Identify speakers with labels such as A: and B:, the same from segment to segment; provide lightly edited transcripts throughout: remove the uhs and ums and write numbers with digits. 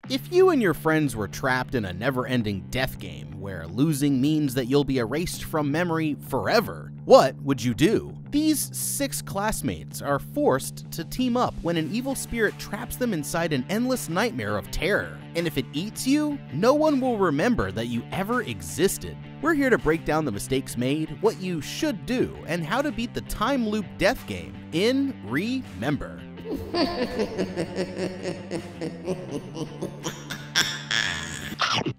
A: If you and your friends were trapped in a never-ending death game where losing means that you'll be erased from memory forever, what would you do? These 6 classmates are forced to team up when an evil spirit traps them inside an endless nightmare of terror. And if it eats you, no one will remember that you ever existed. We're here to break down the mistakes made, what you should do, and how to beat the time loop death game in Remember.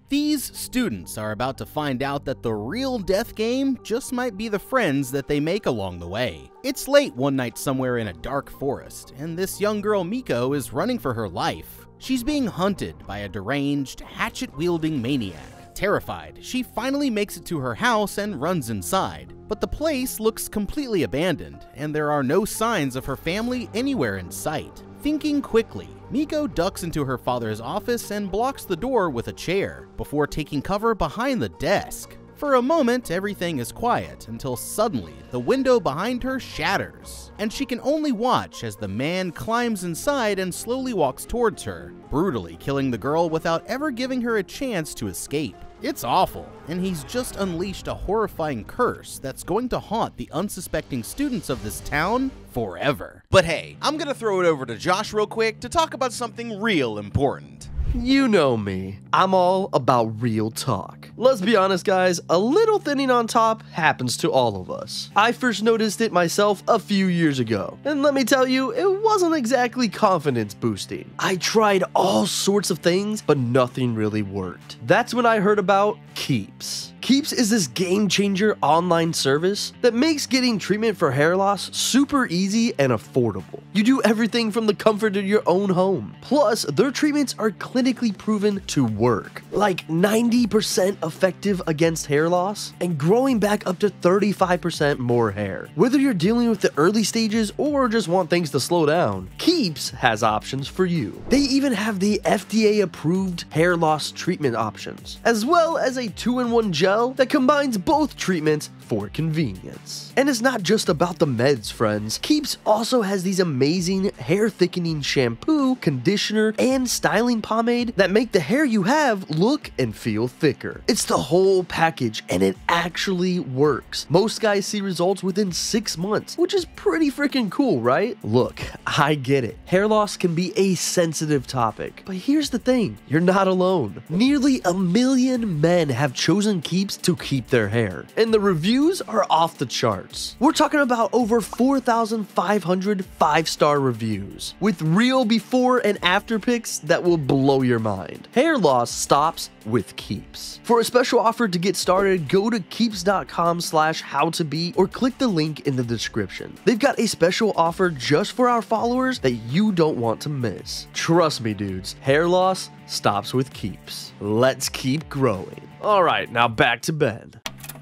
A: These students are about to find out that the real death game just might be the friends that they make along the way. It's late one night somewhere in a dark forest, and this young girl Miko is running for her life. She's being hunted by a deranged, hatchet-wielding maniac. Terrified, she finally makes it to her house and runs inside. But the place looks completely abandoned, and there are no signs of her family anywhere in sight. Thinking quickly, Miko ducks into her father's office and blocks the door with a chair, before taking cover behind the desk. For a moment, everything is quiet until suddenly the window behind her shatters, and she can only watch as the man climbs inside and slowly walks towards her, brutally killing the girl without ever giving her a chance to escape. It's awful, and he's just unleashed a horrifying curse that's going to haunt the unsuspecting students of this town forever. But hey, I'm gonna throw it over to Josh real quick to talk about something real important.
B: You know me, I'm all about real talk. Let's be honest guys, a little thinning on top happens to all of us. I first noticed it myself a few years ago, and let me tell you, it wasn't exactly confidence boosting. I tried all sorts of things, but nothing really worked. That's when I heard about Keeps. Keeps is this game-changer online service that makes getting treatment for hair loss super easy and affordable. You do everything from the comfort of your own home. Plus, their treatments are clinically proven to work. Like 90% effective against hair loss and growing back up to 35% more hair. Whether you're dealing with the early stages or just want things to slow down, Keeps has options for you. They even have the FDA-approved hair loss treatment options, as well as a 2-in-1 gel that combines both treatments for convenience. And it's not just about the meds, friends. Keeps also has these amazing hair thickening shampoo, conditioner, and styling pomade that make the hair you have look and feel thicker. It's the whole package, and it actually works. Most guys see results within 6 months, which is pretty freaking cool, right? Look, I get it. Hair loss can be a sensitive topic, but here's the thing, you're not alone. Nearly 1 million men have chosen Keeps to keep their hair, and the reviews are off the charts. We're talking about over 4,500 5-star reviews, with real before and after pics that will blow your mind. Hair loss stops with Keeps. For a special offer to get started, go to keeps.com/howtobe or click the link in the description. They've got a special offer just for our followers that you don't want to miss. Trust me dudes, hair loss stops with Keeps. Let's keep growing. Alright, now back to Ben.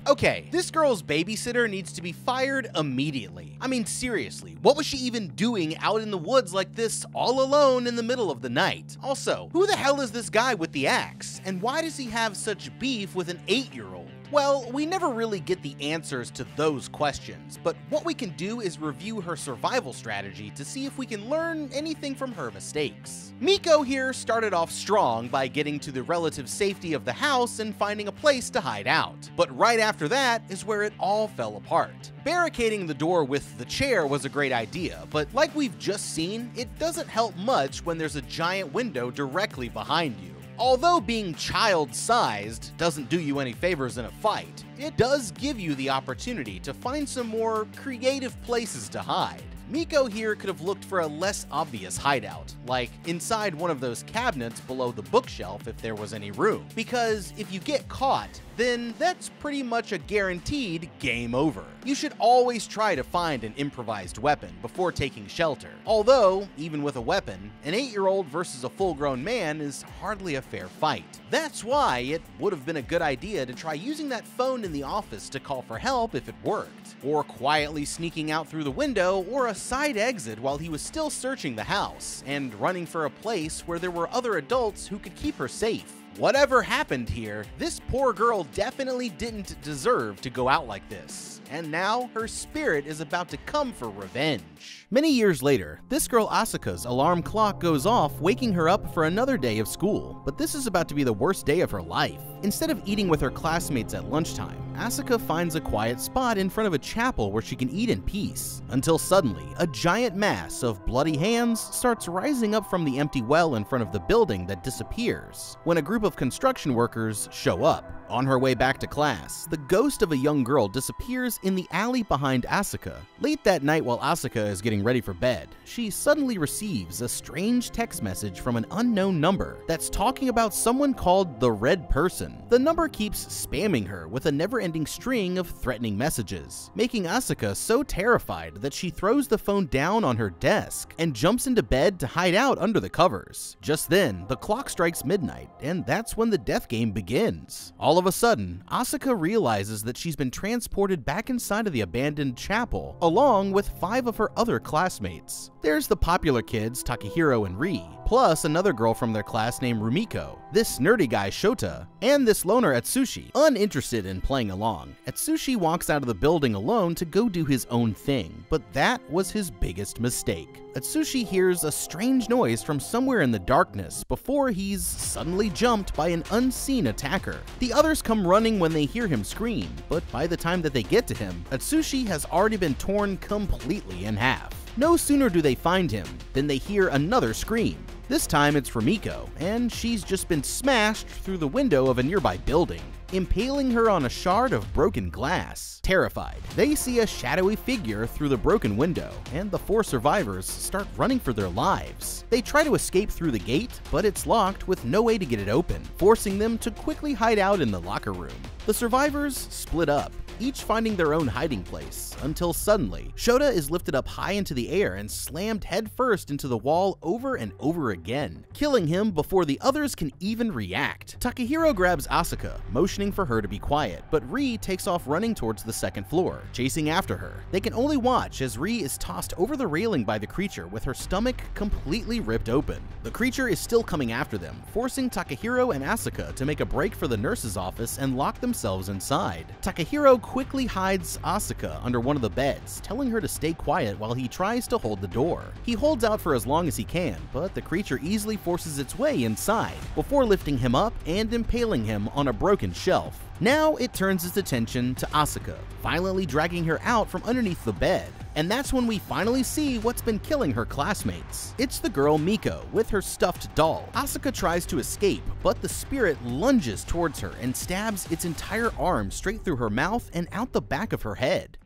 A: Okay, this girl's babysitter needs to be fired immediately. I mean, seriously, what was she even doing out in the woods like this all alone in the middle of the night? Also, who the hell is this guy with the axe? And why does he have such beef with an 8-year-old? Well, we never really get the answers to those questions, but what we can do is review her survival strategy to see if we can learn anything from her mistakes. Miko here started off strong by getting to the relative safety of the house and finding a place to hide out. But right after that is where it all fell apart. Barricading the door with the chair was a great idea, but like we've just seen, it doesn't help much when there's a giant window directly behind you. Although being child-sized doesn't do you any favors in a fight, it does give you the opportunity to find some more creative places to hide. Miko here could have looked for a less obvious hideout, like inside one of those cabinets below the bookshelf if there was any room, because if you get caught, then that's pretty much a guaranteed game over. You should always try to find an improvised weapon before taking shelter. Although, even with a weapon, an 8-year-old versus a full-grown man is hardly a fair fight. That's why it would have been a good idea to try using that phone in the office to call for help if it worked, or quietly sneaking out through the window or a side exit while he was still searching the house, and running for a place where there were other adults who could keep her safe. Whatever happened here, this poor girl definitely didn't deserve to go out like this, and now her spirit is about to come for revenge. Many years later, this girl Asuka's alarm clock goes off, waking her up for another day of school, but this is about to be the worst day of her life. Instead of eating with her classmates at lunchtime, Asuka finds a quiet spot in front of a chapel where she can eat in peace, until suddenly, a giant mass of bloody hands starts rising up from the empty well in front of the building that disappears when a group of construction workers show up. On her way back to class, the ghost of a young girl disappears in the alley behind Asuka. Late that night while Asuka is getting ready for bed, she suddenly receives a strange text message from an unknown number that's talking about someone called the Red Person. The number keeps spamming her with a never-ending string of threatening messages, making Asuka so terrified that she throws the phone down on her desk and jumps into bed to hide out under the covers. Just then, the clock strikes midnight, and that's when the death game begins. All of a sudden, Asuka realizes that she's been transported back inside of the abandoned chapel, along with 5 of her other classmates. There's the popular kids Takahiro and Ri, plus another girl from their class named Rumiko, this nerdy guy Shota, and this loner Atsushi. Uninterested in playing along, Atsushi walks out of the building alone to go do his own thing, but that was his biggest mistake. Atsushi hears a strange noise from somewhere in the darkness before he's suddenly jumped by an unseen attacker. The others come running when they hear him scream, but by the time that they get to him, Atsushi has already been torn completely in half. No sooner do they find him than they hear another scream. This time it's Rumiko, and she's just been smashed through the window of a nearby building, impaling her on a shard of broken glass. Terrified, they see a shadowy figure through the broken window, and the 4 survivors start running for their lives. They try to escape through the gate, but it's locked with no way to get it open, forcing them to quickly hide out in the locker room. The survivors split up, each finding their own hiding place, until suddenly, Shota is lifted up high into the air and slammed headfirst into the wall over and over again, killing him before the others can even react. Takahiro grabs Asuka, motioning for her to be quiet, but Ri takes off running towards the second floor, chasing after her. They can only watch as Ri is tossed over the railing by the creature with her stomach completely ripped open. The creature is still coming after them, forcing Takahiro and Asuka to make a break for the nurse's office and lock themselves inside. Takahiro quickly hides Asuka under one of the beds, telling her to stay quiet while he tries to hold the door. He holds out for as long as he can, but the creature easily forces its way inside, before lifting him up and impaling him on a broken shelf. Now it turns its attention to Asuka, violently dragging her out from underneath the bed. And that's when we finally see what's been killing her classmates. It's the girl Miko with her stuffed doll. Asuka tries to escape, but the spirit lunges towards her and stabs its entire arm straight through her mouth and out the back of her head.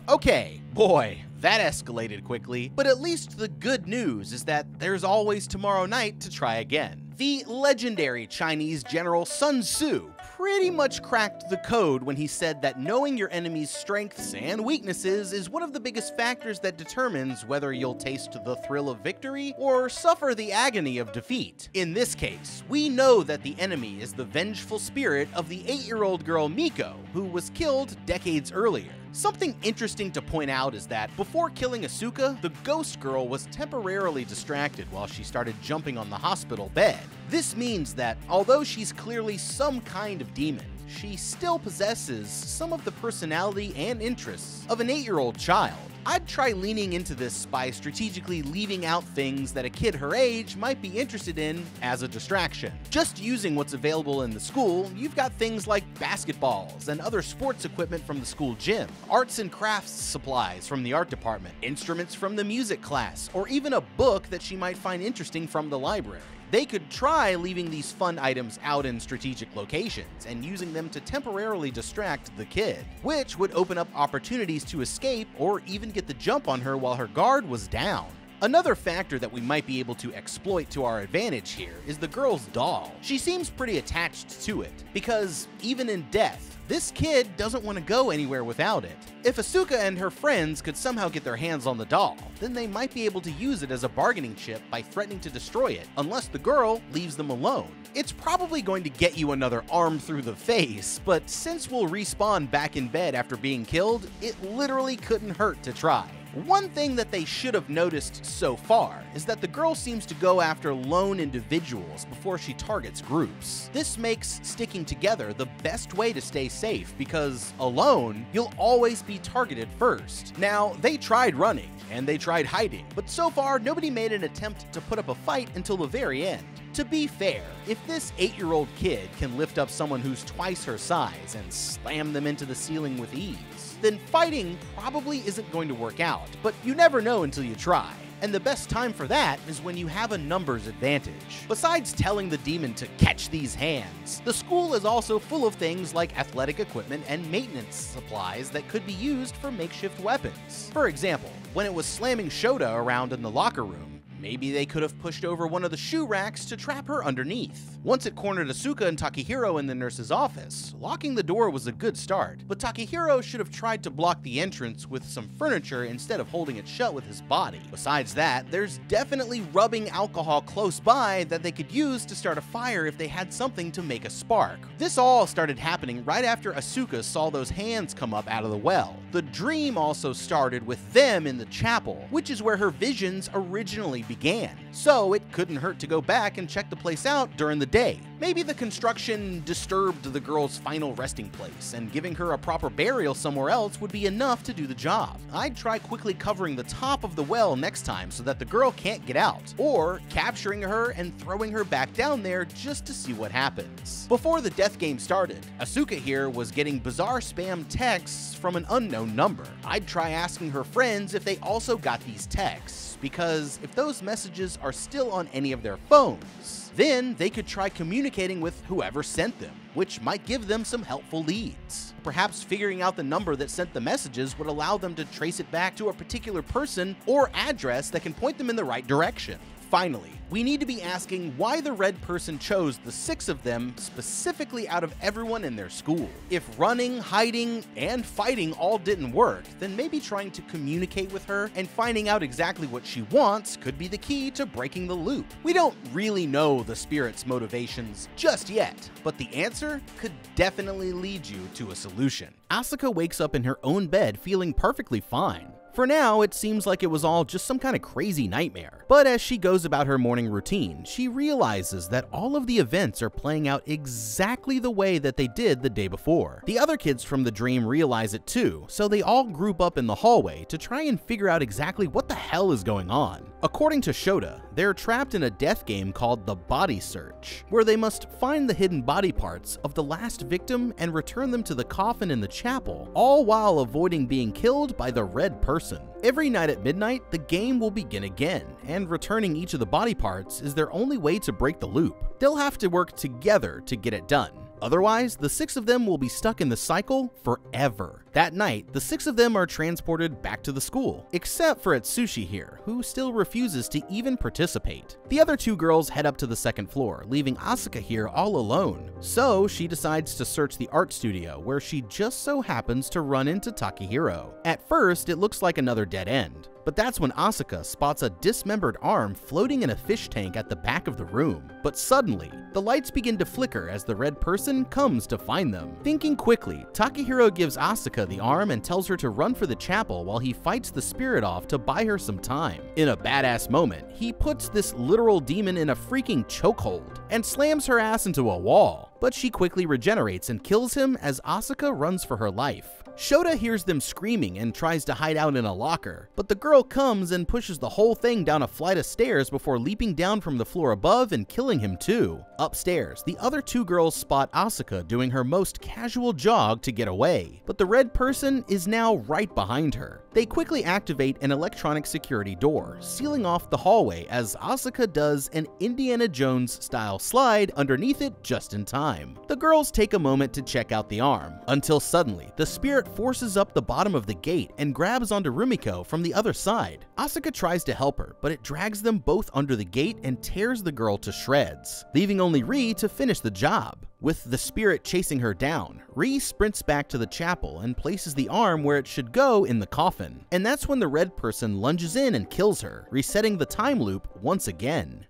A: Okay, boy, that escalated quickly, but at least the good news is that there's always tomorrow night to try again. The legendary Chinese general Sun Tzu pretty much cracked the code when he said that knowing your enemy's strengths and weaknesses is one of the biggest factors that determines whether you'll taste the thrill of victory or suffer the agony of defeat. In this case, we know that the enemy is the vengeful spirit of the 8-year-old girl Miko, who was killed decades earlier. Something interesting to point out is that before killing Asuka, the ghost girl was temporarily distracted while she started jumping on the hospital bed. This means that although she's clearly some kind of demon, she still possesses some of the personality and interests of an 8-year-old child. I'd try leaning into this by strategically leaving out things that a kid her age might be interested in as a distraction. Just using what's available in the school, you've got things like basketballs and other sports equipment from the school gym, arts and crafts supplies from the art department, instruments from the music class, or even a book that she might find interesting from the library. They could try leaving these fun items out in strategic locations and using them to temporarily distract the kid, which would open up opportunities to escape or even get the jump on her while her guard was down. Another factor that we might be able to exploit to our advantage here is the girl's doll. She seems pretty attached to it, because even in death, this kid doesn't want to go anywhere without it. If Asuka and her friends could somehow get their hands on the doll, then they might be able to use it as a bargaining chip by threatening to destroy it, unless the girl leaves them alone. It's probably going to get you another arm through the face, but since we'll respawn back in bed after being killed, it literally couldn't hurt to try. One thing that they should have noticed so far is that the girl seems to go after lone individuals before she targets groups. This makes sticking together the best way to stay safe because alone, you'll always be targeted first. Now, they tried running and they tried hiding, but so far nobody made an attempt to put up a fight until the very end. To be fair, if this 8-year-old kid can lift up someone who's twice her size and slam them into the ceiling with ease, then fighting probably isn't going to work out, but you never know until you try. And the best time for that is when you have a numbers advantage. Besides telling the demon to catch these hands, the school is also full of things like athletic equipment and maintenance supplies that could be used for makeshift weapons. For example, when it was slamming Shota around in the locker room, maybe they could have pushed over one of the shoe racks to trap her underneath. Once it cornered Asuka and Takahiro in the nurse's office, locking the door was a good start, but Takahiro should have tried to block the entrance with some furniture instead of holding it shut with his body. Besides that, there's definitely rubbing alcohol close by that they could use to start a fire if they had something to make a spark. This all started happening right after Asuka saw those hands come up out of the well. The dream also started with them in the chapel, which is where her visions originally began, so it couldn't hurt to go back and check the place out during the day. Maybe the construction disturbed the girl's final resting place, and giving her a proper burial somewhere else would be enough to do the job. I'd try quickly covering the top of the well next time so that the girl can't get out, or capturing her and throwing her back down there just to see what happens. Before the death game started, Asuka here was getting bizarre spam texts from an unknown number. I'd try asking her friends if they also got these texts, because if those messages are still on any of their phones, then they could try communicating with whoever sent them, which might give them some helpful leads. Perhaps figuring out the number that sent the messages would allow them to trace it back to a particular person or address that can point them in the right direction. Finally, we need to be asking why the red person chose the 6 of them specifically out of everyone in their school. If running, hiding, and fighting all didn't work, then maybe trying to communicate with her and finding out exactly what she wants could be the key to breaking the loop. We don't really know the spirit's motivations just yet, but the answer could definitely lead you to a solution. Asuka wakes up in her own bed feeling perfectly fine. For now, it seems like it was all just some kind of crazy nightmare. But as she goes about her morning routine, she realizes that all of the events are playing out exactly the way that they did the day before. The other kids from the dream realize it too, so they all group up in the hallway to try and figure out exactly what the hell is going on. According to Shota, they're trapped in a death game called the Body Search, where they must find the hidden body parts of the last victim and return them to the coffin in the chapel, all while avoiding being killed by the red person. Every night at midnight, the game will begin again, and returning each of the body parts is their only way to break the loop. They'll have to work together to get it done. Otherwise, the 6 of them will be stuck in the cycle forever. That night, the 6 of them are transported back to the school, except for Atsushi here, who still refuses to even participate. The other 2 girls head up to the 2nd floor, leaving Asuka here all alone. So she decides to search the art studio, where she just so happens to run into Takahiro. At first, it looks like another dead end, but that's when Asuka spots a dismembered arm floating in a fish tank at the back of the room. But suddenly, the lights begin to flicker as the red person comes to find them. Thinking quickly, Takahiro gives Asuka the arm and tells her to run for the chapel while he fights the spirit off to buy her some time. In a badass moment, he puts this literal demon in a freaking chokehold and slams her ass into a wall, but she quickly regenerates and kills him as Asuka runs for her life. Shota hears them screaming and tries to hide out in a locker, but the girl comes and pushes the whole thing down a flight of stairs before leaping down from the floor above and killing him too. Upstairs, the other 2 girls spot Asuka doing her most casual jog to get away, but the red person is now right behind her. They quickly activate an electronic security door, sealing off the hallway as Asuka does an Indiana Jones style slide underneath it just in time. The girls take a moment to check out the arm, until suddenly the spirit forces up the bottom of the gate and grabs onto Rumiko from the other side. Asuka tries to help her, but it drags them both under the gate and tears the girl to shreds, leaving only Ri to finish the job. With the spirit chasing her down, Ri sprints back to the chapel and places the arm where it should go in the coffin. And that's when the red person lunges in and kills her, resetting the time loop once again.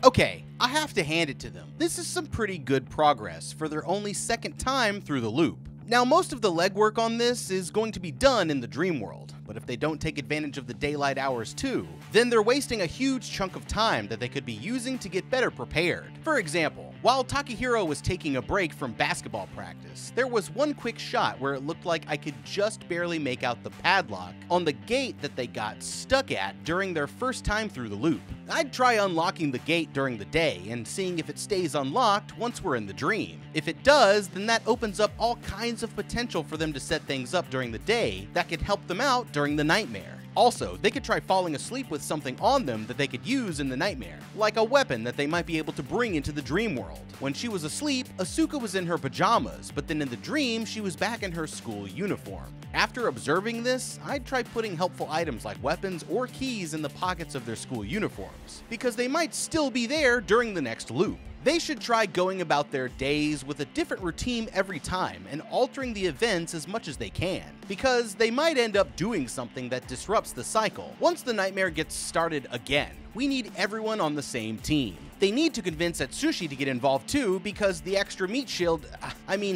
A: Okay, I have to hand it to them. This is some pretty good progress for their only 2nd time through the loop. Now, most of the legwork on this is going to be done in the dream world, but but if they don't take advantage of the daylight hours too, then they're wasting a huge chunk of time that they could be using to get better prepared. For example, while Takahiro was taking a break from basketball practice, there was one quick shot where it looked like I could just barely make out the padlock on the gate that they got stuck at during their first time through the loop. I'd try unlocking the gate during the day and seeing if it stays unlocked once we're in the dream. If it does, then that opens up all kinds of potential for them to set things up during the day that could help them out during the nightmare. Also, they could try falling asleep with something on them that they could use in the nightmare, like a weapon that they might be able to bring into the dream world. When she was asleep, Asuka was in her pajamas, but then in the dream, she was back in her school uniform. After observing this, I'd try putting helpful items like weapons or keys in the pockets of their school uniforms, because they might still be there during the next loop. They should try going about their days with a different routine every time and altering the events as much as they can, because they might end up doing something that disrupts the cycle. Once the nightmare gets started again, we need everyone on the same team. They need to convince Atsushi to get involved too, because the extra meat shield,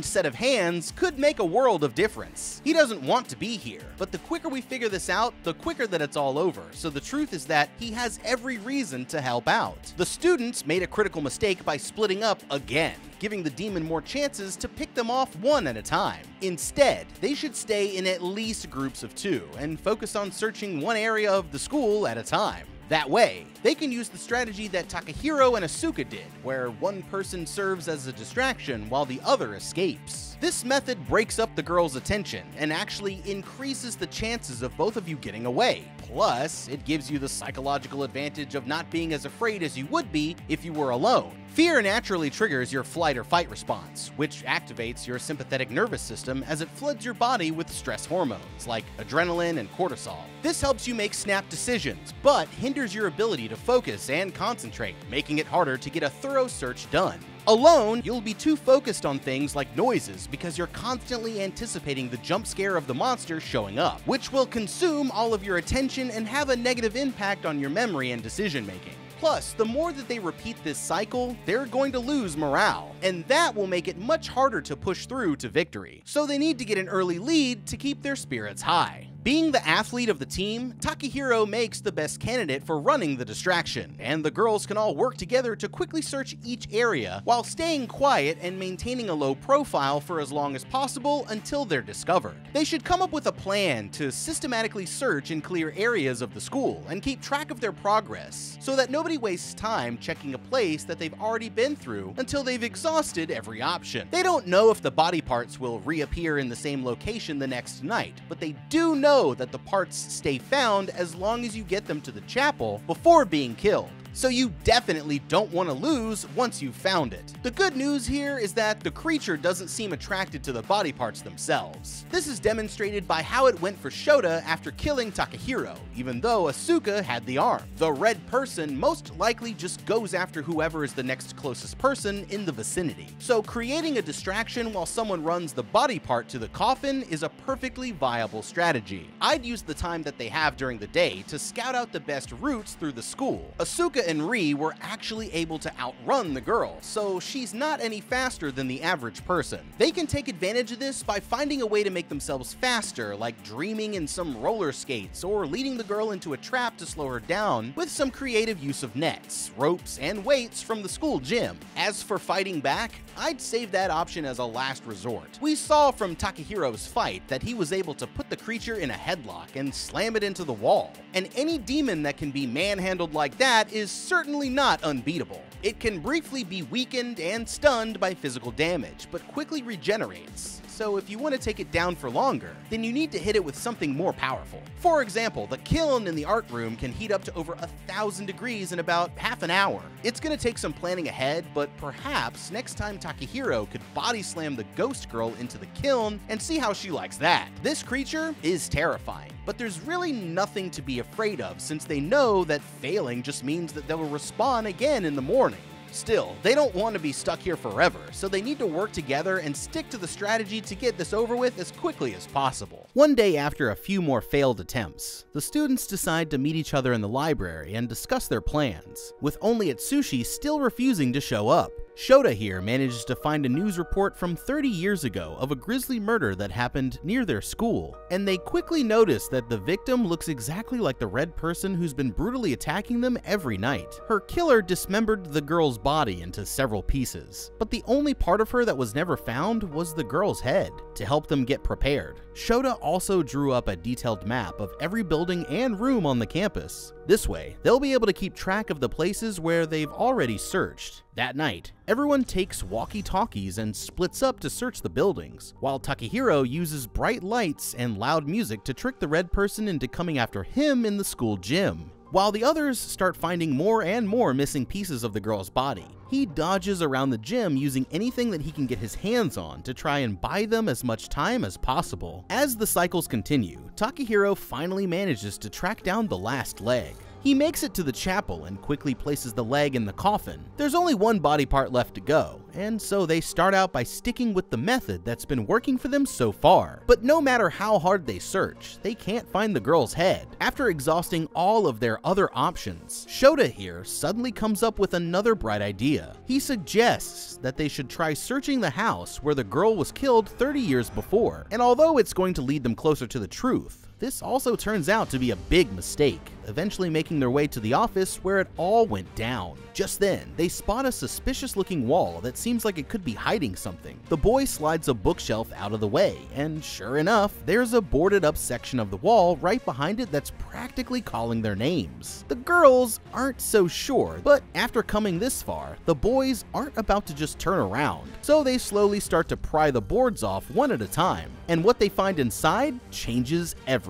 A: set of hands, could make a world of difference. He doesn't want to be here, but the quicker we figure this out, the quicker that it's all over. So the truth is that he has every reason to help out. The students made a critical mistake by splitting up again, giving the demon more chances to pick them off one at a time. Instead, they should stay in at least groups of 2 and focus on searching one area of the school at a time. That way, they can use the strategy that Takahiro and Asuka did, where one person serves as a distraction while the other escapes. This method breaks up the girl's attention and actually increases the chances of both of you getting away. Plus, it gives you the psychological advantage of not being as afraid as you would be if you were alone. Fear naturally triggers your flight or fight response, which activates your sympathetic nervous system as it floods your body with stress hormones like adrenaline and cortisol. This helps you make snap decisions, but hinders your ability to focus and concentrate, making it harder to get a thorough search done. Alone, you'll be too focused on things like noises because you're constantly anticipating the jump scare of the monster showing up, which will consume all of your attention and have a negative impact on your memory and decision making. Plus, the more that they repeat this cycle, they're going to lose morale, and that will make it much harder to push through to victory. So they need to get an early lead to keep their spirits high. Being the athlete of the team, Takahiro makes the best candidate for running the distraction, and the girls can all work together to quickly search each area while staying quiet and maintaining a low profile for as long as possible until they're discovered. They should come up with a plan to systematically search and clear areas of the school and keep track of their progress, so that nobody wastes time checking a place that they've already been through until they've exhausted every option. They don't know if the body parts will reappear in the same location the next night, but they do know that the parts stay found as long as you get them to the chapel before being killed. So you definitely don't want to lose once you've found it. The good news here is that the creature doesn't seem attracted to the body parts themselves. This is demonstrated by how it went for Shota after killing Takahiro, even though Asuka had the arm. The red person most likely just goes after whoever is the next closest person in the vicinity. So creating a distraction while someone runs the body part to the coffin is a perfectly viable strategy. I'd use the time that they have during the day to scout out the best routes through the school. Asuka and Ri were actually able to outrun the girl, so she's not any faster than the average person. They can take advantage of this by finding a way to make themselves faster, like dreaming in some roller skates or leading the girl into a trap to slow her down with some creative use of nets, ropes, and weights from the school gym. As for fighting back, I'd save that option as a last resort. We saw from Takehiro's fight that he was able to put the creature in a headlock and slam it into the wall, and any demon that can be manhandled like that is certainly not unbeatable. It can briefly be weakened and stunned by physical damage, but quickly regenerates. So if you want to take it down for longer, then you need to hit it with something more powerful. For example, the kiln in the art room can heat up to over 1,000 degrees in about half an hour. It's going to take some planning ahead, but perhaps next time Takahiro could body slam the ghost girl into the kiln and see how she likes that. This creature is terrifying, but there's really nothing to be afraid of since they know that failing just means that they'll respawn again in the morning. Still, they don't want to be stuck here forever, so they need to work together and stick to the strategy to get this over with as quickly as possible. One day after a few more failed attempts, the students decide to meet each other in the library and discuss their plans, with only Atsushi still refusing to show up. Shota here manages to find a news report from 30 years ago of a grisly murder that happened near their school, and they quickly notice that the victim looks exactly like the red person who's been brutally attacking them every night. Her killer dismembered the girl's body into several pieces, but the only part of her that was never found was the girl's head. To help them get prepared, Shota also drew up a detailed map of every building and room on the campus. This way, they'll be able to keep track of the places where they've already searched. That night, everyone takes walkie-talkies and splits up to search the buildings, while Takahiro uses bright lights and loud music to trick the red person into coming after him in the school gym. While the others start finding more and more missing pieces of the girl's body, he dodges around the gym using anything that he can get his hands on to try and buy them as much time as possible. As the cycles continue, Takahiro finally manages to track down the last leg. He makes it to the chapel and quickly places the leg in the coffin. There's only one body part left to go, and so they start out by sticking with the method that's been working for them so far. But no matter how hard they search, they can't find the girl's head. After exhausting all of their other options, Shota here suddenly comes up with another bright idea. He suggests that they should try searching the house where the girl was killed 30 years before, and although it's going to lead them closer to the truth, this also turns out to be a big mistake, eventually making their way to the office where it all went down. Just then, they spot a suspicious-looking wall that seems like it could be hiding something. The boy slides a bookshelf out of the way, and sure enough, there's a boarded-up section of the wall right behind it that's practically calling their names. The girls aren't so sure, but after coming this far, the boys aren't about to just turn around, so they slowly start to pry the boards off one at a time, and what they find inside changes everything.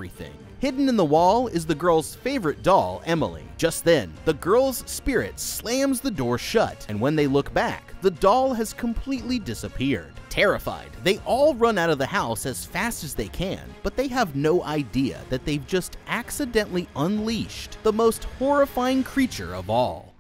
A: Hidden in the wall is the girl's favorite doll, Emily. Just then, the girl's spirit slams the door shut, and when they look back, the doll has completely disappeared. Terrified, they all run out of the house as fast as they can, but they have no idea that they've just accidentally unleashed the most horrifying creature of all.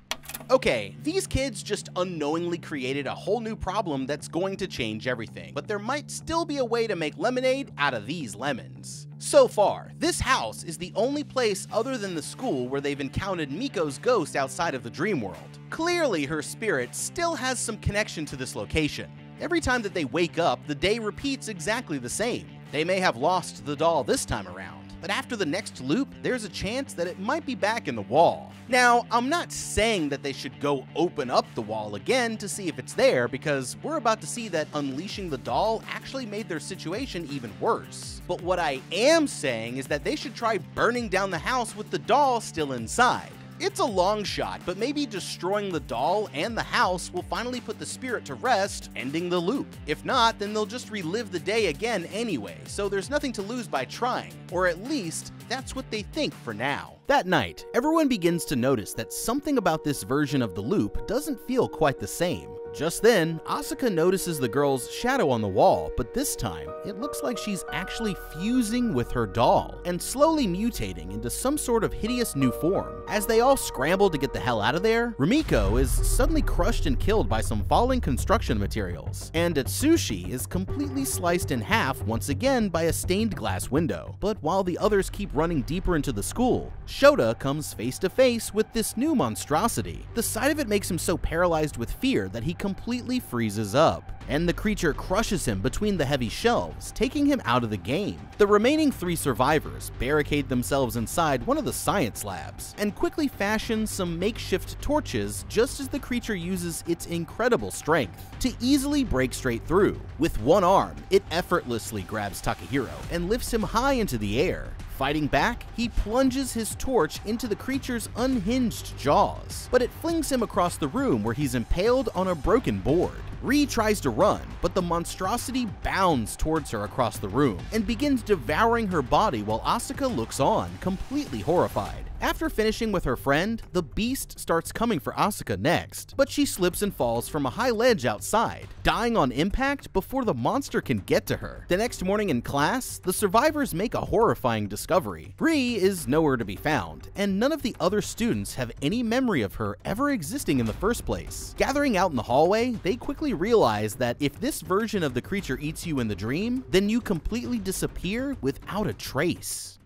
A: Okay, these kids just unknowingly created a whole new problem that's going to change everything, but there might still be a way to make lemonade out of these lemons. So far, this house is the only place other than the school where they've encountered Miko's ghost outside of the dream world. Clearly, her spirit still has some connection to this location. Every time that they wake up, the day repeats exactly the same. They may have lost the doll this time around, but after the next loop, there's a chance that it might be back in the wall. Now, I'm not saying that they should go open up the wall again to see if it's there, because we're about to see that unleashing the doll actually made their situation even worse. But what I am saying is that they should try burning down the house with the doll still inside. It's a long shot, but maybe destroying the doll and the house will finally put the spirit to rest, ending the loop. If not, then they'll just relive the day again anyway, so there's nothing to lose by trying, or at least, that's what they think for now. That night, everyone begins to notice that something about this version of the loop doesn't feel quite the same. Just then, Asuka notices the girl's shadow on the wall, but this time, it looks like she's actually fusing with her doll and slowly mutating into some sort of hideous new form. As they all scramble to get the hell out of there, Rumiko is suddenly crushed and killed by some falling construction materials, and Atsushi is completely sliced in half once again by a stained glass window. But while the others keep running deeper into the school, Shota comes face to face with this new monstrosity. The sight of it makes him so paralyzed with fear that he completely freezes up, and the creature crushes him between the heavy shelves, taking him out of the game. The remaining 3 survivors barricade themselves inside one of the science labs, and quickly fashion some makeshift torches just as the creature uses its incredible strength to easily break straight through. With one arm, it effortlessly grabs Takahiro and lifts him high into the air. Fighting back, he plunges his torch into the creature's unhinged jaws, but it flings him across the room where he's impaled on a broken board. Ri tries to run, but the monstrosity bounds towards her across the room and begins devouring her body while Asuka looks on, completely horrified. After finishing with her friend, the beast starts coming for Asuka next, but she slips and falls from a high ledge outside, dying on impact before the monster can get to her. The next morning in class, the survivors make a horrifying discovery. Ri is nowhere to be found, and none of the other students have any memory of her ever existing in the first place. Gathering out in the hallway, they quickly realize that if this version of the creature eats you in the dream, then you completely disappear without a trace.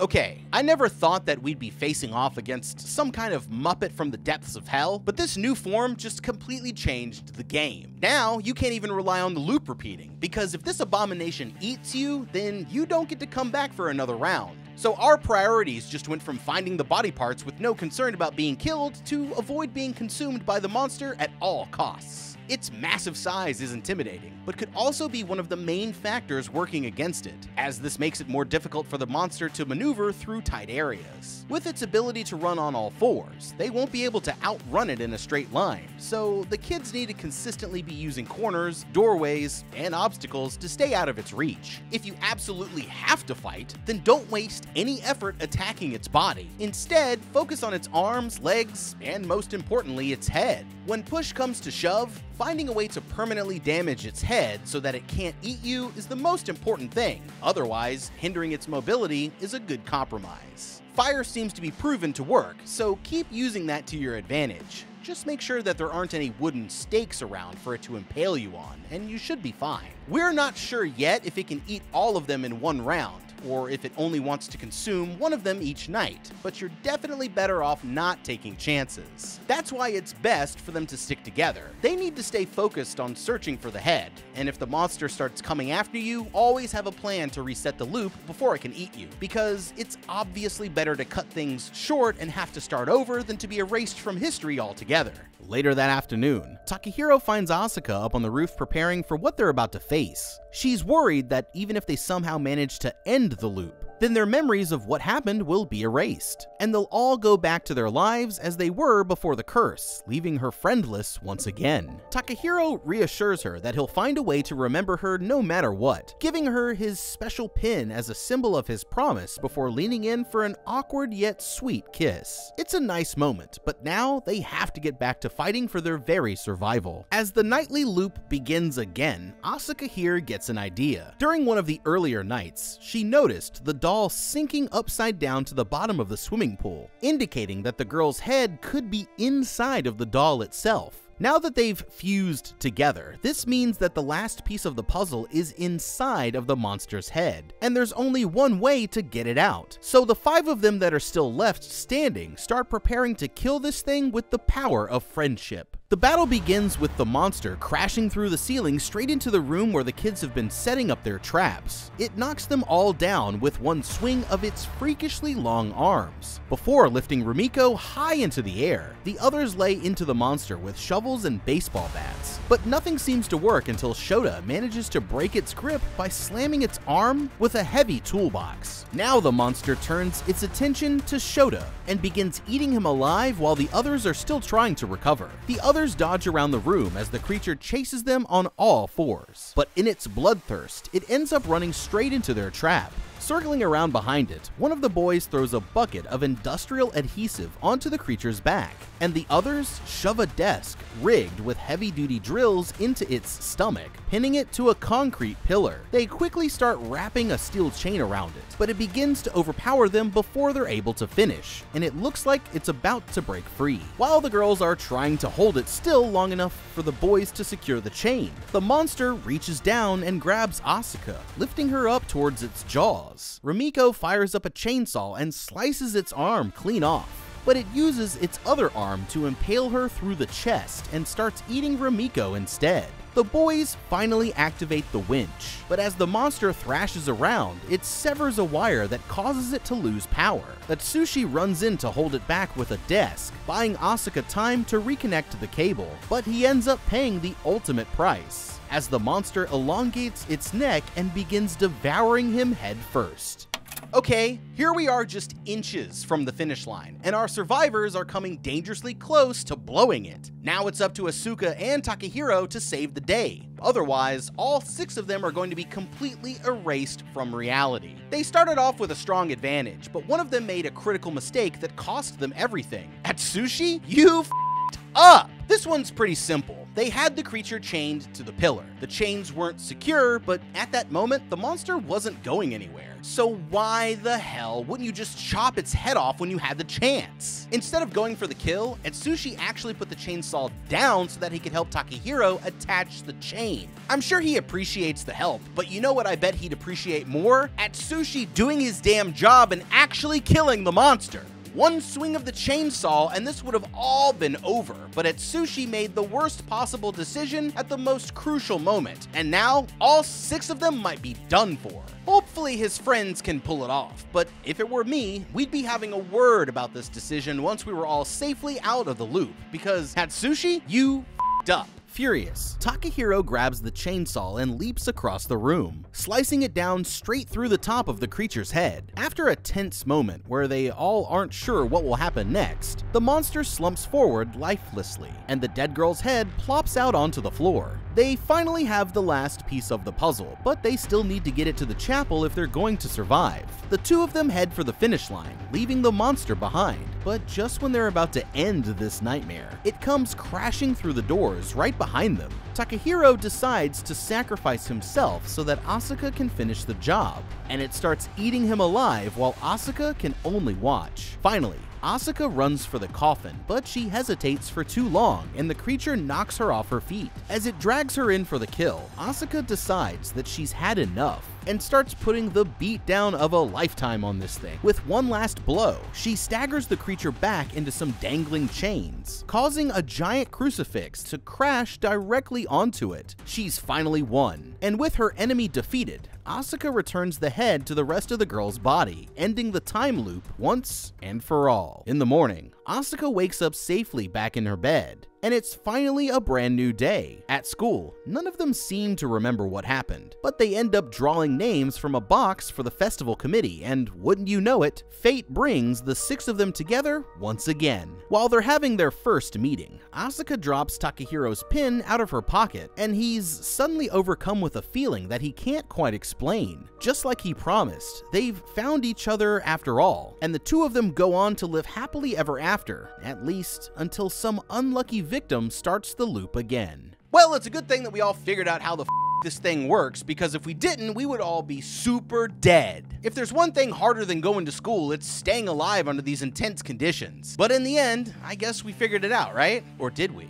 A: Okay, I never thought that we'd be facing off against some kind of Muppet from the depths of hell, but this new form just completely changed the game. Now, you can't even rely on the loop repeating, because if this abomination eats you, then you don't get to come back for another round. So our priorities just went from finding the body parts with no concern about being killed to avoid being consumed by the monster at all costs. Its massive size is intimidating, but could also be one of the main factors working against it, as this makes it more difficult for the monster to maneuver through tight areas. With its ability to run on all fours, they won't be able to outrun it in a straight line, so the kids need to consistently be using corners, doorways, and obstacles to stay out of its reach. If you absolutely have to fight, then don't waste any effort attacking its body. Instead, focus on its arms, legs, and most importantly, its head. When push comes to shove, finding a way to permanently damage its head so that it can't eat you is the most important thing. Otherwise, hindering its mobility is a good compromise. Fire seems to be proven to work, so keep using that to your advantage. Just make sure that there aren't any wooden stakes around for it to impale you on, and you should be fine. We're not sure yet if it can eat all of them in one round, or if it only wants to consume one of them each night, but you're definitely better off not taking chances. That's why it's best for them to stick together. They need to stay focused on searching for the head, and if the monster starts coming after you, always have a plan to reset the loop before it can eat you, because it's obviously better to cut things short and have to start over than to be erased from history altogether. Later that afternoon, Takahiro finds Asuka up on the roof preparing for what they're about to face. She's worried that even if they somehow manage to end the loop, then their memories of what happened will be erased, and they'll all go back to their lives as they were before the curse, leaving her friendless once again. Takahiro reassures her that he'll find a way to remember her no matter what, giving her his special pin as a symbol of his promise before leaning in for an awkward yet sweet kiss. It's a nice moment, but now they have to get back to fighting for their very survival. As the nightly loop begins again, Asuka here gets an idea. During one of the earlier nights, she noticed the doll sinking upside down to the bottom of the swimming pool, indicating that the girl's head could be inside of the doll itself. Now that they've fused together, this means that the last piece of the puzzle is inside of the monster's head, and there's only one way to get it out. So the 5 of them that are still left standing start preparing to kill this thing with the power of friendship. The battle begins with the monster crashing through the ceiling straight into the room where the kids have been setting up their traps. It knocks them all down with one swing of its freakishly long arms, before lifting Rumiko high into the air. The others lay into the monster with shovels and baseball bats, but nothing seems to work until Shota manages to break its grip by slamming its arm with a heavy toolbox. Now the monster turns its attention to Shota and begins eating him alive while the others are still trying to recover. The others dodge around the room as the creature chases them on all fours, but in its bloodthirst, it ends up running straight into their trap. Circling around behind it, one of the boys throws a bucket of industrial adhesive onto the creature's back, and the others shove a desk rigged with heavy-duty drills into its stomach, pinning it to a concrete pillar. They quickly start wrapping a steel chain around it, but it begins to overpower them before they're able to finish, and it looks like it's about to break free. While the girls are trying to hold it still long enough for the boys to secure the chain, the monster reaches down and grabs Asuka, lifting her up towards its jaws. Rumiko fires up a chainsaw and slices its arm clean off, but it uses its other arm to impale her through the chest and starts eating Rumiko instead. The boys finally activate the winch, but as the monster thrashes around, it severs a wire that causes it to lose power. Atsushi runs in to hold it back with a desk, buying Asuka time to reconnect the cable, but he ends up paying the ultimate price, as the monster elongates its neck and begins devouring him head first. Okay, here we are just inches from the finish line, and our survivors are coming dangerously close to blowing it. Now it's up to Asuka and Takahiro to save the day. Otherwise, all 6 of them are going to be completely erased from reality. They started off with a strong advantage, but one of them made a critical mistake that cost them everything. Atsushi, you f***ed up! This one's pretty simple. They had the creature chained to the pillar. The chains weren't secure, but at that moment, the monster wasn't going anywhere. So why the hell wouldn't you just chop its head off when you had the chance? Instead of going for the kill, Atsushi actually put the chainsaw down so that he could help Takahiro attach the chain. I'm sure he appreciates the help, but you know what I bet he'd appreciate more? Atsushi doing his damn job and actually killing the monster. One swing of the chainsaw and this would have all been over, but Atsushi made the worst possible decision at the most crucial moment, and now all 6 of them might be done for. Hopefully his friends can pull it off, but if it were me, we'd be having a word about this decision once we were all safely out of the loop, because Atsushi, you f***ed up. Furious, Takahiro grabs the chainsaw and leaps across the room, slicing it down straight through the top of the creature's head. After a tense moment where they all aren't sure what will happen next, the monster slumps forward lifelessly, and the dead girl's head plops out onto the floor. They finally have the last piece of the puzzle, but they still need to get it to the chapel if they're going to survive. The 2 of them head for the finish line, leaving the monster behind. But just when they're about to end this nightmare, it comes crashing through the doors right behind them. Takahiro decides to sacrifice himself so that Asuka can finish the job, and it starts eating him alive while Asuka can only watch. Finally, Asuka runs for the coffin, but she hesitates for too long and the creature knocks her off her feet. As it drags her in for the kill, Asuka decides that she's had enough and starts putting the beatdown of a lifetime on this thing. With one last blow, she staggers the creature back into some dangling chains, causing a giant crucifix to crash directly onto it. She's finally won, and with her enemy defeated, Asuka returns the head to the rest of the girl's body, ending the time loop once and for all. In the morning, Asuka wakes up safely back in her bed, and it's finally a brand new day. At school, none of them seem to remember what happened, but they end up drawing names from a box for the festival committee, and wouldn't you know it, fate brings the 6 of them together once again. While they're having their first meeting, Asuka drops Takehiro's pin out of her pocket, and he's suddenly overcome with a feeling that he can't quite explain. Just like he promised, they've found each other after all, and the 2 of them go on to live happily ever after, at least until some unlucky victim starts the loop again. Well, it's a good thing that we all figured out how the this thing works, because if we didn't, we would all be super dead. If there's one thing harder than going to school, it's staying alive under these intense conditions. But in the end, I guess we figured it out, right? Or did we?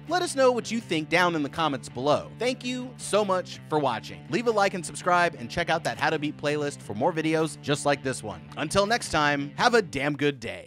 A: Let us know what you think down in the comments below. Thank you so much for watching. Leave a like and subscribe, and check out that How to Beat playlist for more videos just like this one. Until next time, have a damn good day.